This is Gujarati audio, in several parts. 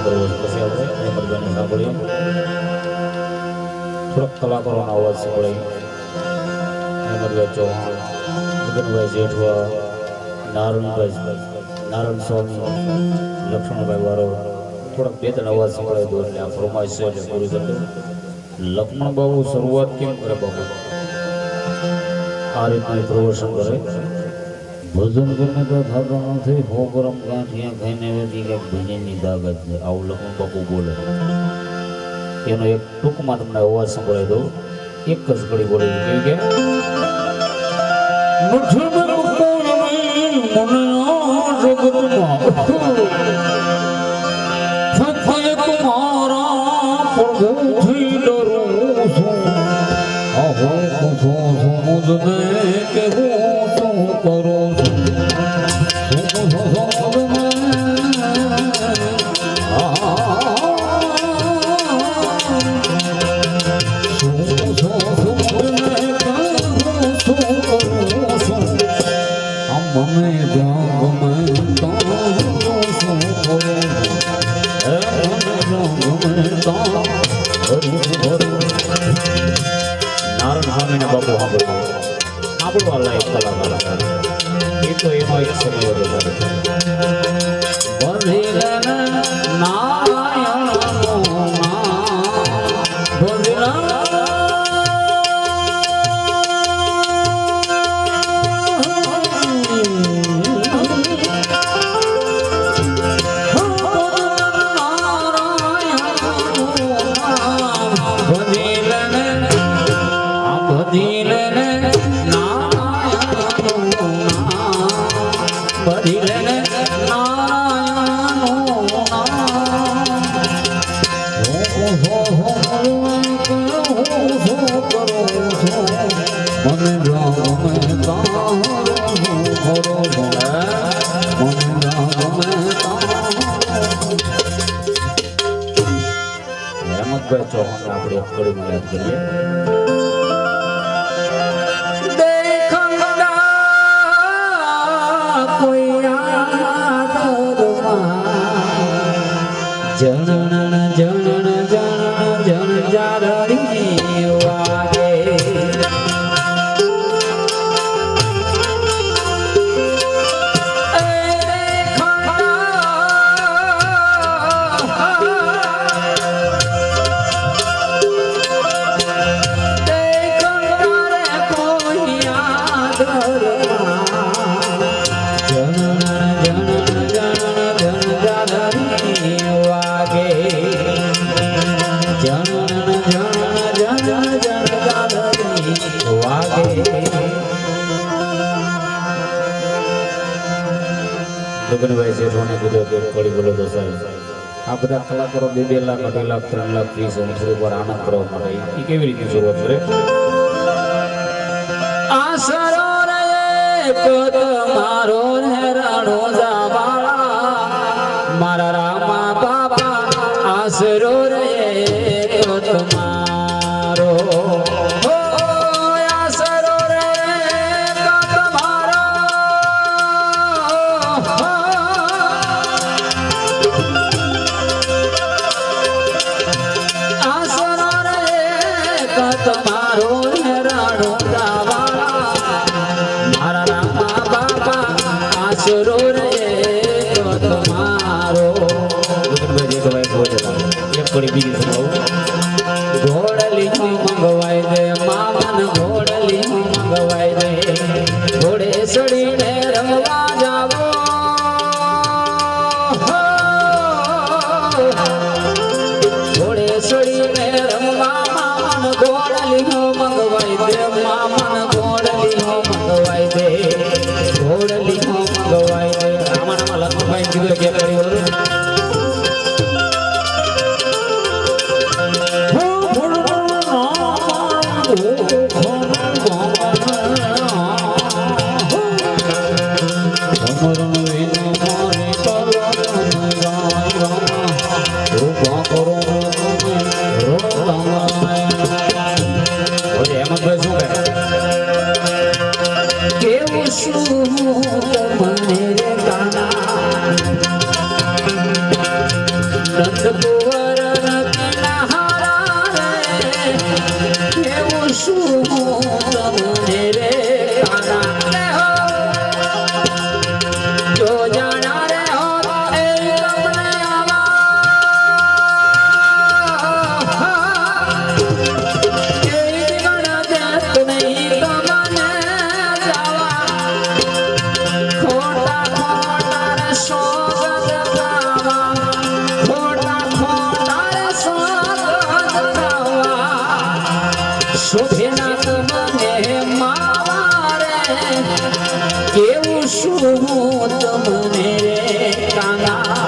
કરવો છે પછી આપણે હેમંતભાઈને સાંભળીએ થોડોક કલાકારોનો અવાજ સાંભળીએ હેમંતભાઈ ચૌહાણ મગનભાઈ જેઠવા નારાયણ સ્વામી લક્ષ્મણભાઈ વારો થોડાક બે ત્રણ અવાજ સંભળાવી દો એટલે આ ફરમાઈશ છે એટલે પૂરી કરી દો લક્ષ્મણ બાબુ શરૂઆત કેમ કરે બાબુ આ રીતનું પ્રવચન કરે ભજન કરીને તો થતો નથી હો ગરમ ગાંઠિયા ખાઈને વેચી કે ભજનની તાકાત છે આવું લક્ષ્મણ બાપુ બોલે એનો એક ટૂંકમાં તમને અવાજ સંભળાવી દઉં એક જ ઘડી બોલે કેવી કે નારાયણ સ્વામીને બાપુ સાંભળવા લાયક કલાકાર એ તો એનો એક સમય હતો હેમંતભાઈ ચૌહાણ આપણે એક કડીમાં યાદ કરીએ લગ્નભાઈ જેઠવાને કીધું કે કડી બોલો તો સાહેબ આ બધા કલાકારો 2 લાખ 2.5 લાખ 3 લાખ ફીસ થોડીક વાર આનંદ કરવા માટે એ કેવી રીતે શરૂઆત કરે આસરો રે કોત મારો હેરાણો જાવાળા મારા રામા બાબા આસરો રે કોત મારો ઘોડલી મંગવાઈ દે મામન ઘોડલી મંગવાઈ દે ઘોડે સડીને રમવા જાવો ઘોડે સડીને રમવા મામન ઘોડલી મંગવાઈ દે મામન ઘોડલી મંગવાઈ દે ઘોડલી મંગવાઈ દે રામાનામાં લખનભાઈ કીધું કે કર્યું કેવું શું તમને રે કાના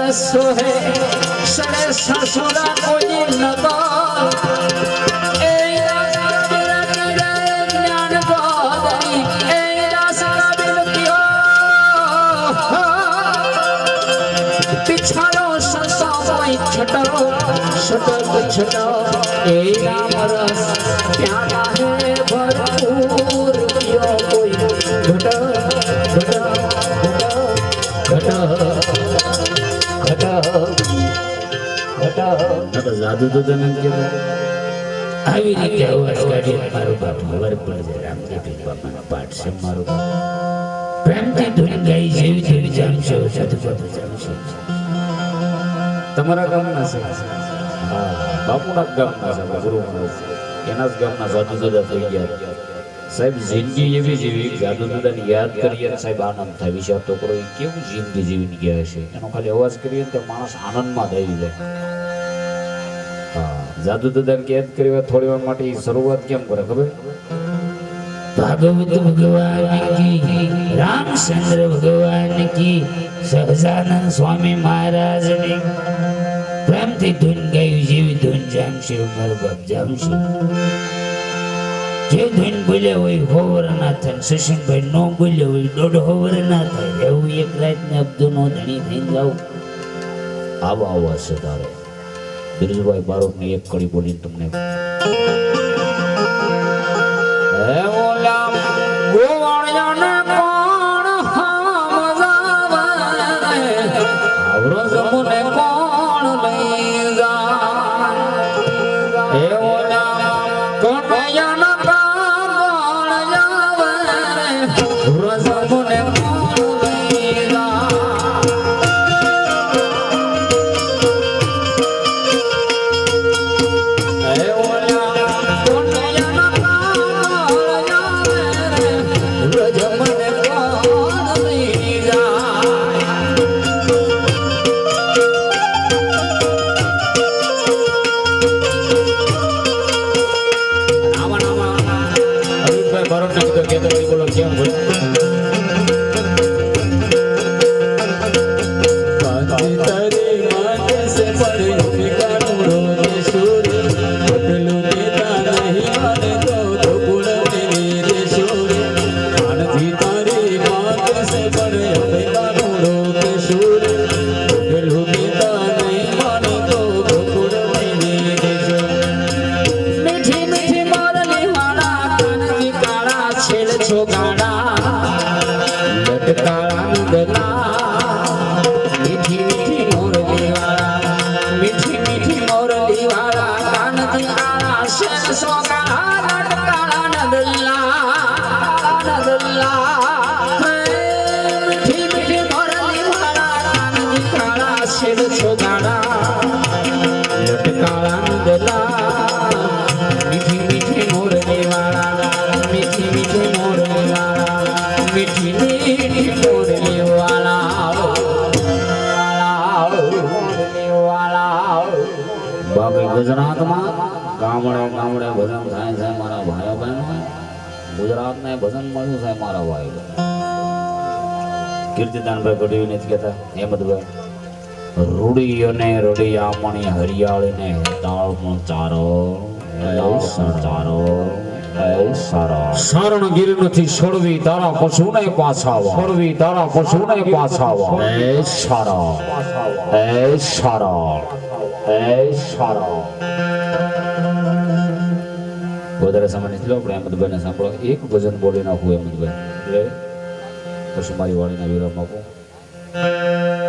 सोहे सड़े ससुरा कोई नबा ए ज्ञान बादनी ए रासरा बिलकियो पिछाड़ो ससा कोई छटो छटक छटो ए राम रस प्यारा है भरपूर पियो कोई घटा घटा घटा जादू तो तने के આવી રીતે અવાજ કાઢી મારો બાપ ખબર પડે રામદેવ બાપાના પાઠ છે મારો પ્રેમથી ધૂન ગાઈ જેવી જેવી જાણશો સદપદ જાણશો તમારા ગામના છે હા બાપુના ગામના છે ગુરુ મહારાજ એના જ ગામના જાદુ દાદા થઈ ગયા સાહેબ જિંદગી એવી જેવી જાદુ દાદાને યાદ કરીએ સાહેબ આનંદ થાય વિચાર તો કરો કેવું જિંદગી જીવીને ગયા છે એનો ખાલી અવાજ કરીએ તો માણસ આનંદમાં થઈ જાય જાદુ દાદાને યાદ કરવા થોડી વાર માટે શરૂઆત કેમ કરે ખબર ભાગવત ભગવાન કી રામચંદ્ર ભગવાન કી સહજાનંદ સ્વામી મહારાજ ની પ્રેમથી ધૂન ગાયું જેવી ધૂન જામશે મારો બાપ જામશે જે ધૂન બોલ્યા હોય હોવર ના થાય સશનભાઈ નો બોલ્યા હોય દોઢ હોવર ના થાય એવું એક રાત ને અબ્દુ નો ધણી થઈને જાવ આવા આવા છે તારે બિરજુભાઈ બારોટની એક કડી બોલીને તમને હે ઓલા ગોવાળિયાને કોણ સમજાવે આવરો જમુને કોણ લઈ જાય હે ઓલા કનૈયાના કાગળ જાવે આવરો જમુને ગુજરાતમાં ગામડે ગામડે ભજન થાય છે મારા ભાઈઓ બહેનો ગુજરાતને ભજન મળ્યું છે મારા ભાઈઓ કીર્તિદાનભાઈ ગઢવી નથી કહેતા હેમંતભાઈ રૂડી અને રડિયામણી હરિયાળીને તાળનો ચારો ચારો શરણ ગીર નથી છોડવી તારા પશુને પાછાવા છોડવી તારા પશુને પાછાવા એ સારા એ સારા એ સારા વધારે સમય નથી લો આપણે અહેમદભાઈને સાંભળો એક ભજન બોલી નાખું અહેમદભાઈ એટલે પછી મારી વાણીના વિરામ આપું